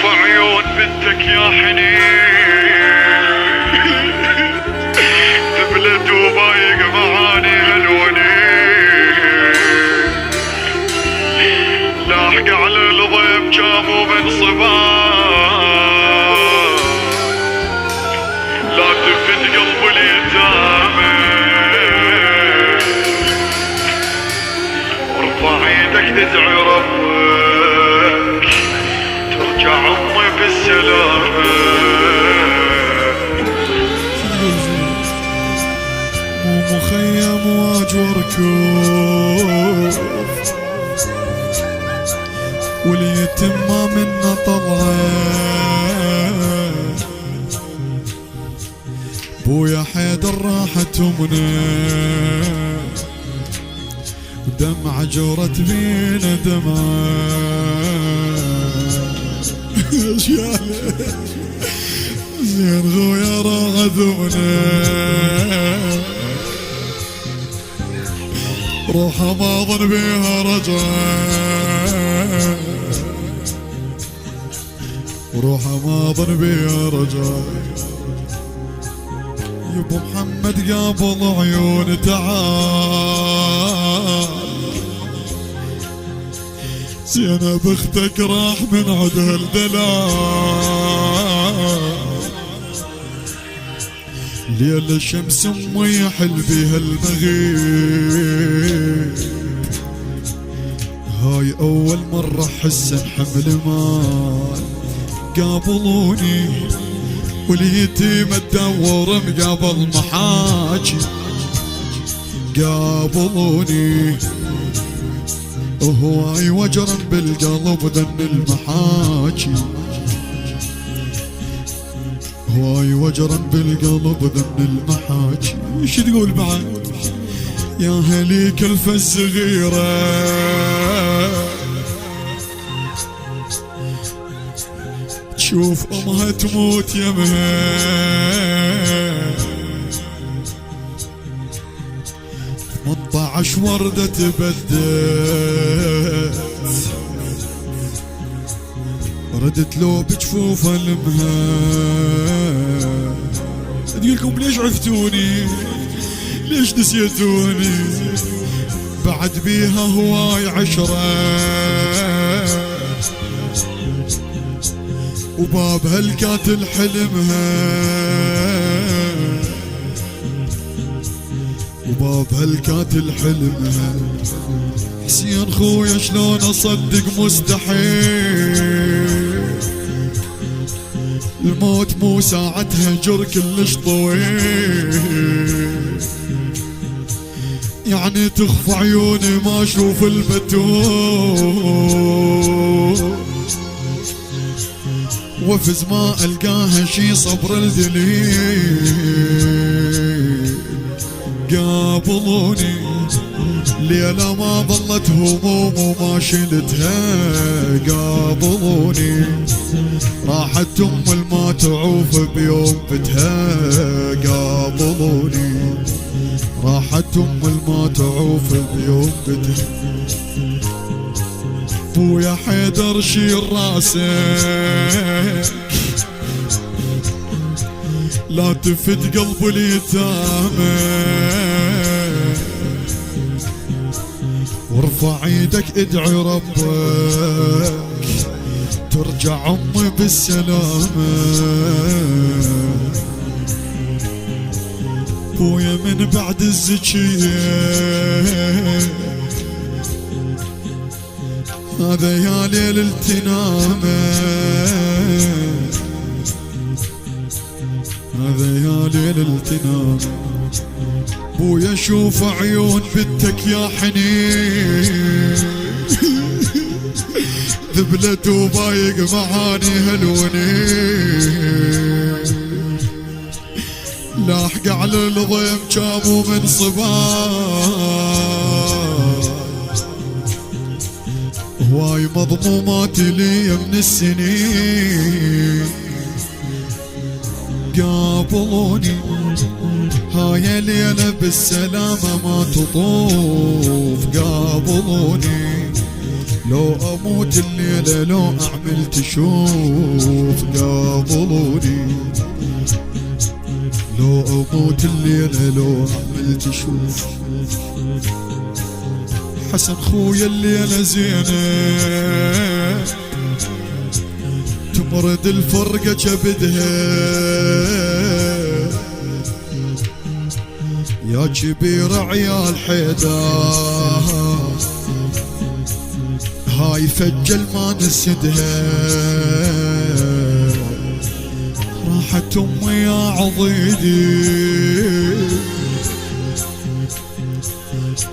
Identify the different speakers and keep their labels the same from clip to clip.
Speaker 1: اشوف عيون بنتك يا حنين تبلد وبايق معاني هالونين لاحق على الضيم جامو من صباح لا تفت قلب اليتامى وارفع ايدك تدعي ربك ترجع امي بالسلامة
Speaker 2: مو مخيم واج وركوف واليتم ما منا طلعه بويا حيدر راحت امنا ودمعة جورت بينا دمعة زين خويا راغذونا روحها ما ظن بيها رجاء روحها ما ظن بيها رجاء يبو محمد قابل عيون تعال زينب اختك راح من عدها الدلال ليل الشمس امي يحل بيها المغيب هاي اول مرة احس حمل مال قابلوني واليتيم تدور مقابل محاجي قابلوني وهواي وجرا بالقلب ذن المحاجي هواي وجرا بالقلب ذن المحاجي ايش تقول بعد يا هليك الفة الصغيرة تشوف امها تموت يمها 18 وردة تبدت ردت لو بجفوف المها تقولكم ليش عفتوني ليش نسيتوني بعد بيها هواي 10 وبابها القاتل حلمها وبابها القاتل حلمها حسين خويا شلون اصدق مستحيل الموت مو ساعتها جر كلش طويل يعني تخفى عيوني ما اشوف البتول وفز ما القاها شي صبر الدليل قابلوني ليلة ما ظلت هموم وما شلتها قابلوني راحت ام الما تعوف بيوم فتها قابلوني راحت ام الما تعوف بيوم فتها بويا حيدر شيل راسك لا تفت قلب اليتامى وارفع ايدك ادعي ربك ترجع امي بالسلامة بويا من بعد الزكية هذا يا ليل التنامة هذا يا ليل التنامة بويا شوف عيون بنتك يا حنين ذبلت وبايق معاني هالونين لاحق على الضيم جابوا من صباح هواي مضمومات لي من السنين قابلوني هاي ليلة بالسلامة ما تطوف قابلوني لو اموت الليلة لو اعمل تشوف قابلوني، لو اموت الليلة لو اعمل تشوف. حسن خويا الليلة زينة تمرد الفرقة كبدها، يا كبير عيال حيدار هاي فجل ما نسدها. راحت امي يا عضيدي،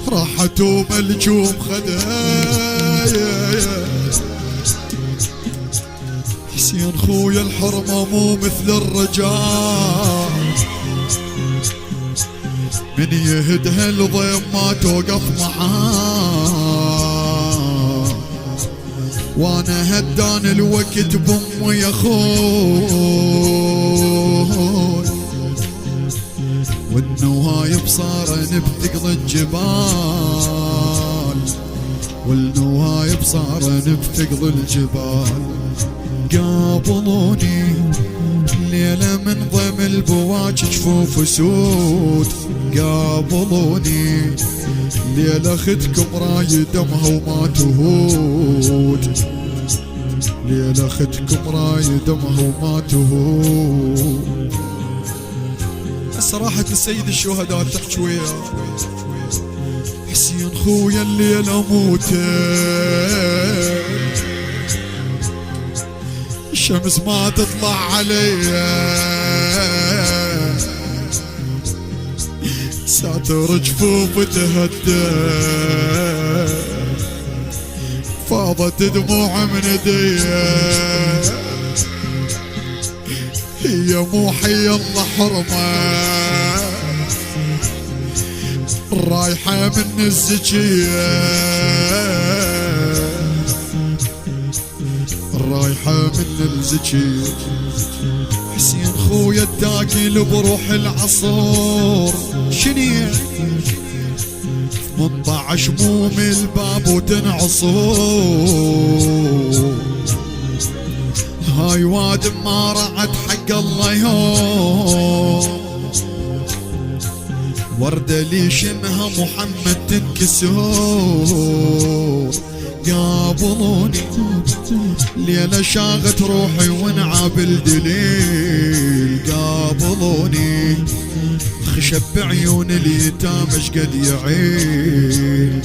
Speaker 2: راحت وملجوم خدها. حسين خويا الحرمة مو مثل الرجال، من يهدها الضيم ما توقف معاه. وانا هدان الوقت بامي يا خوي، والنوايب صارن بثقل الجبال، والنوايب صارن بثقل الجبال. قابلوني ليلة من ضم البواج جفوف سود، قابلوني ليلة اختكم راي دمها وما تهود، ليلة اختكم راي دمها وما تهود. صراحة السيد الشهداء تحكي وياه حسين خويا الليلة موته، الشمس ما تطلع عليا، ساتر جفوف تهدى، فاضت دموع من ايديا. هي مو حي الله حرمة رايحة من الزكية، رايحة من الزكية. حسين خويا الداقل بروح العصور شنيع 18 موم الباب وتنعصور. هاي واد ما رعد حق الله يوم، وردة لي شمها محمد تنكسور. قابلوني ليلة شاغت روحي ونعاب الدليل، قابلوني خشب بعيون اليتام اشقد يعيل،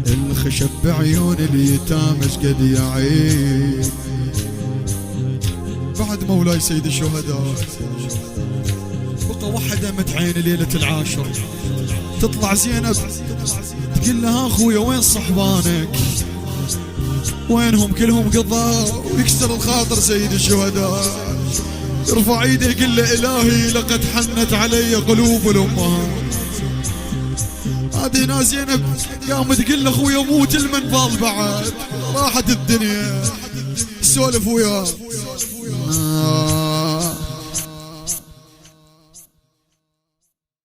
Speaker 2: الخشب بعيون اليتام اشقد يعيل. بعد مولاي سيد الشهداء بقى وحدة متعين ليلة العاشر، تطلع زينب تقول لها اخويا وين صحبانك؟ وينهم كلهم قضاء؟ ويكسر الخاطر سيد الشهداء، يرفع ايده يقول له الهي لقد حنت علي قلوب الامهات. هذه ناس زينب قامت تقول له اخويا موت المنفال بعد، راحت الدنيا سولف وياه.